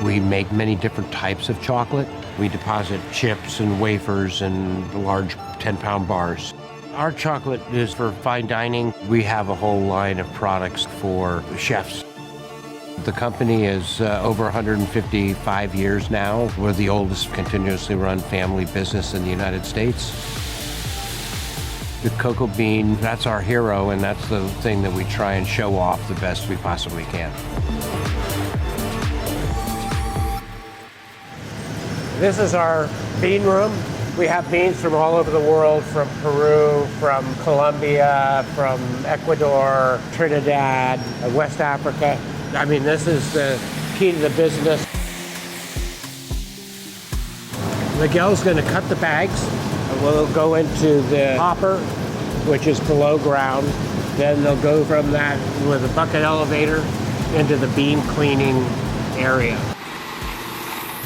We make many different types of chocolate. We deposit chips and wafers in large 10-pound bars. Our chocolate is for fine dining. We have a whole line of products for chefs. The company is over 155 years now. We're the oldest continuously run family business in the United States. The cocoa bean, that's our hero, and that's the thing that we try and show off the best we possibly can. This is our bean room. We have beans from all over the world, from Peru, from Colombia, from Ecuador, Trinidad, West Africa. I mean, this is the key to the business. Miguel's going to cut the bags. We'll go into the hopper, which is below ground. Then they'll go from that with a bucket elevator into the bean cleaning area.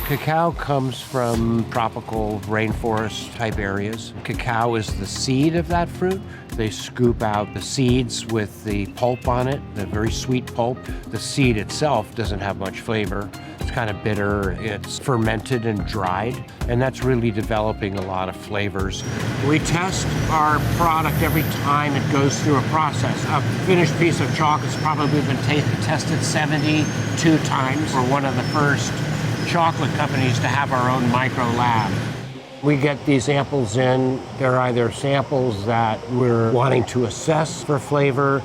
Cacao comes from tropical rainforest type areas. Cacao is the seed of that fruit. They scoop out the seeds with the pulp on it, the very sweet pulp. The seed itself doesn't have much flavor. It's kind of bitter. It's fermented and dried, and that's really developing a lot of flavors. We test our product every time it goes through a process. A finished piece of chocolate's probably been tested 72 times. We're one of the first chocolate companies to have our own micro lab. We get these samples in. They're either samples that we're wanting to assess for flavor.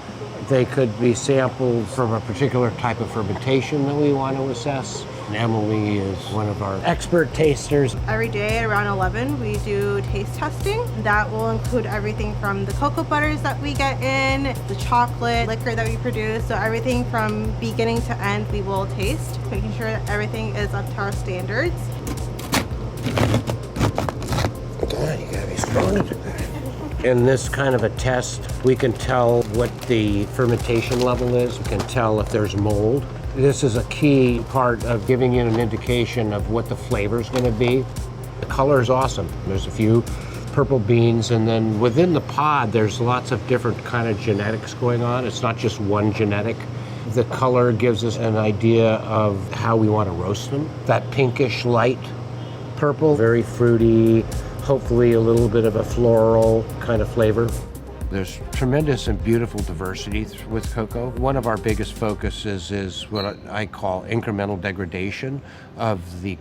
They could be samples from a particular type of fermentation that we want to assess. And Emily is one of our expert tasters. Every day around 11, we do taste testing. That will include everything from the cocoa butters that we get in, the chocolate liquor that we produce. So everything from beginning to end, we will taste, making sure that everything is up to our standards. Come on, you gotta be strong to do that. In this kind of a test, we can tell what the fermentation level is. We can tell if there's mold. This is a key part of giving you an indication of what the flavor is going to be. The color is awesome. There's a few purple beans, and then within the pod, there's lots of different kind of genetics going on. It's not just one genetic. The color gives us an idea of how we want to roast them. That pinkish light purple, very fruity, hopefully a little bit of a floral kind of flavor. There's tremendous and beautiful diversity with cocoa. One of our biggest focuses is what I call incremental degradation of the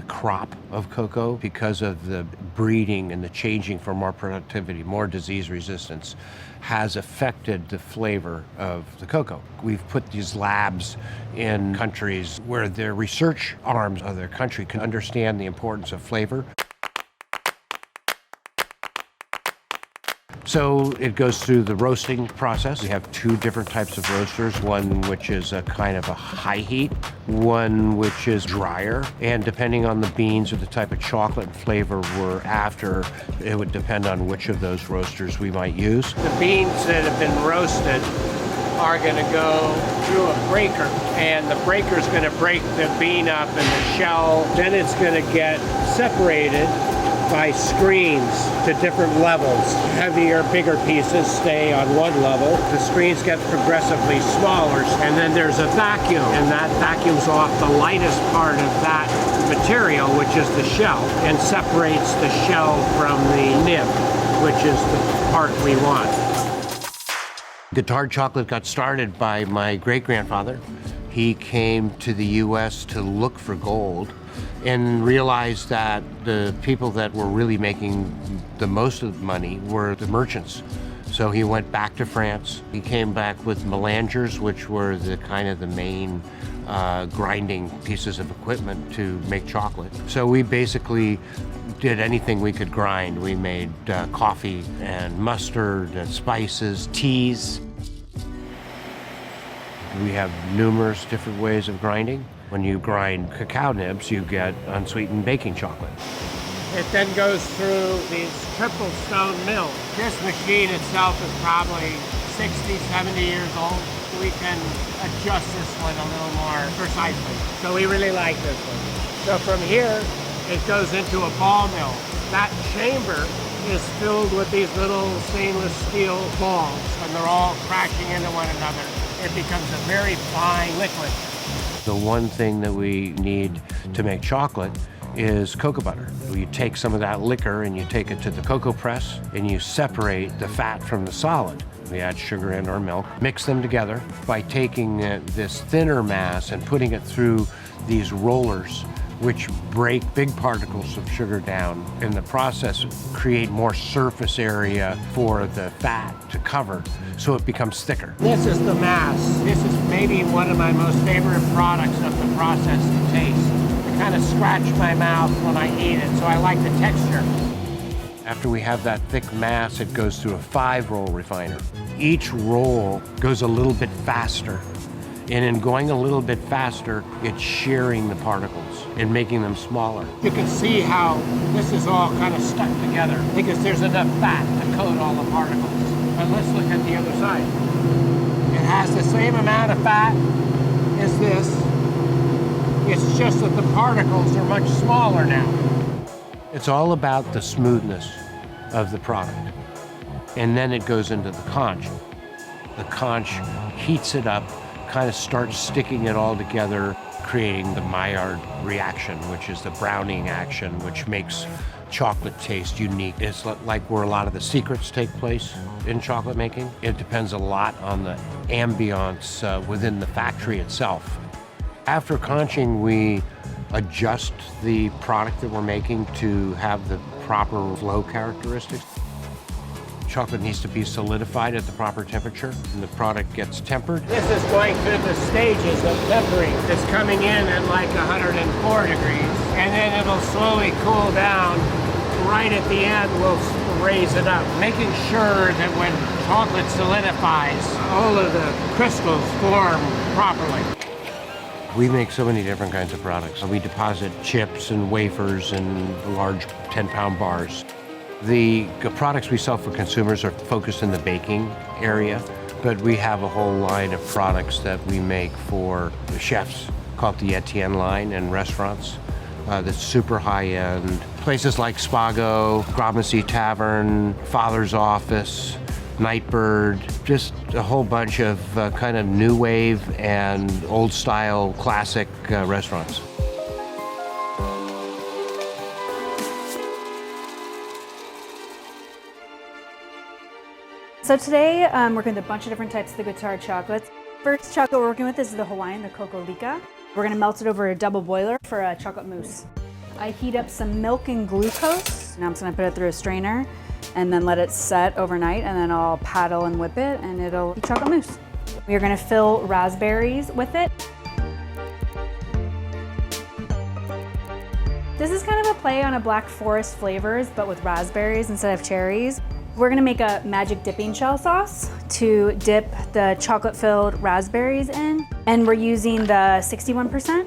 crop of cocoa because of the breeding and the changing for more productivity, more disease resistance has affected the flavor of the cocoa. We've put these labs in countries where their research arms of their country can understand the importance of flavor. So it goes through the roasting process. We have two different types of roasters, one which is a kind of a high heat, one which is drier. And depending on the beans or the type of chocolate and flavor we're after, it would depend on which of those roasters we might use. The beans that have been roasted are going to go through a breaker, and the breaker is going to break the bean up in the shell. Then it's going to get separated by screens to different levels. Heavier, bigger pieces stay on one level. The screens get progressively smaller, and then there's a vacuum, and that vacuums off the lightest part of that material, which is the shell, and separates the shell from the nib, which is the part we want. Guittard Chocolate got started by my great-grandfather. He came to the US to look for gold and realized that the people that were really making the most of the money were the merchants. So he went back to France. He came back with melangers, which were the kind of the main grinding pieces of equipment to make chocolate. So we basically did anything we could grind. We made coffee and mustard and spices, teas. We have numerous different ways of grinding. When you grind cacao nibs, you get unsweetened baking chocolate. It then goes through these triple stone mills. This machine itself is probably 60, 70 years old. We can adjust this one a little more precisely. So we really like this one. So from here, it goes into a ball mill. That chamber is filled with these little stainless steel balls, and they're all crashing into one another. It becomes a very fine liquid. The one thing that we need to make chocolate is cocoa butter. You take some of that liquor and you take it to the cocoa press and you separate the fat from the solid. We add sugar and or milk, mix them together by taking this thinner mass and putting it through these rollers, which break big particles of sugar down. In the process, create more surface area for the fat to cover, so it becomes thicker. This is the mass. This is maybe one of my most favorite products of the process to taste. I kind of scratch my mouth when I eat it, so I like the texture. After we have that thick mass, it goes through a 5-roll refiner. Each roll goes a little bit faster. And in going a little bit faster, it's shearing the particles and making them smaller. You can see how this is all kind of stuck together because there's enough fat to coat all the particles. But let's look at the other side. It has the same amount of fat as this. It's just that the particles are much smaller now. It's all about the smoothness of the product. And then it goes into the conch. The conch heats it up, kind of starts sticking it all together, creating the Maillard reaction, which is the browning action, which makes chocolate taste unique. It's like where a lot of the secrets take place in chocolate making. It depends a lot on the ambiance within the factory itself. After conching, we adjust the product that we're making to have the proper flow characteristics. Chocolate needs to be solidified at the proper temperature, and the product gets tempered. This is going through the stages of tempering. It's coming in at like 104 degrees, and then it'll slowly cool down. Right at the end, we'll raise it up, making sure that when chocolate solidifies, all of the crystals form properly. We make so many different kinds of products. We deposit chips and wafers and large 10-pound bars. The products we sell for consumers are focused in the baking area, but we have a whole line of products that we make for the chefs, called the Etienne line, and restaurants that's super high-end. Places like Spago, Gramercy Tavern, Father's Office, Nightbird, just a whole bunch of kind of new wave and old-style classic restaurants. So today, we're working with a bunch of different types of the Guittard chocolates. First chocolate we're working with is the Hawaiian, the Cocoa Lica. We're gonna melt it over a double boiler for a chocolate mousse. I heat up some milk and glucose. Now I'm just gonna put it through a strainer and then let it set overnight, and then I'll paddle and whip it and it'll be chocolate mousse. We are gonna fill raspberries with it. This is kind of a play on a Black Forest flavors, but with raspberries instead of cherries. We're gonna make a magic dipping shell sauce to dip the chocolate-filled raspberries in, and we're using the 61%.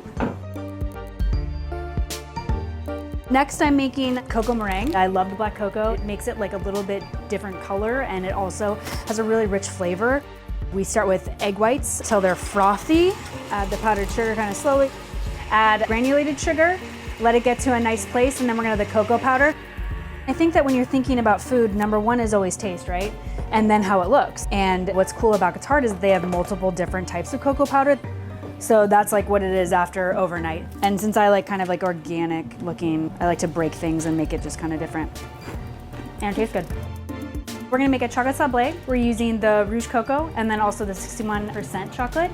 Next, I'm making cocoa meringue. I love the black cocoa. It makes it like a little bit different color, and it also has a really rich flavor. We start with egg whites till they're frothy. Add the powdered sugar kind of slowly. Add granulated sugar. Let it get to a nice place, and then we're gonna add the cocoa powder. I think that when you're thinking about food, number one is always taste, right? And then how it looks. And what's cool about Guittard is that they have multiple different types of cocoa powder. So that's like what it is after overnight. And since I like kind of like organic looking, I like to break things and make it just kind of different. And it tastes good. We're gonna make a chocolate sablé. We're using the rouge cocoa and then also the 61% chocolate.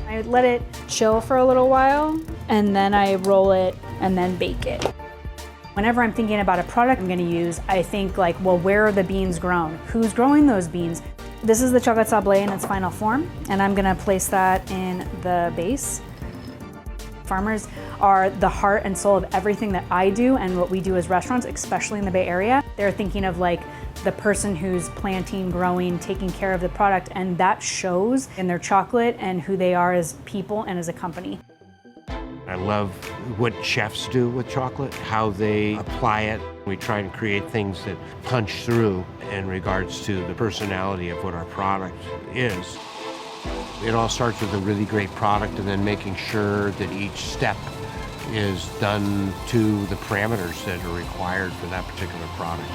I let it chill for a little while and then I roll it and then bake it. Whenever I'm thinking about a product I'm gonna use, I think like, well, where are the beans grown? Who's growing those beans? This is the chocolate sablé in its final form, and I'm gonna place that in the base. Farmers are the heart and soul of everything that I do and what we do as restaurants, especially in the Bay Area. They're thinking of like the person who's planting, growing, taking care of the product, and that shows in their chocolate and who they are as people and as a company. I love what chefs do with chocolate, how they apply it. We try and create things that punch through in regards to the personality of what our product is. It all starts with a really great product and then making sure that each step is done to the parameters that are required for that particular product.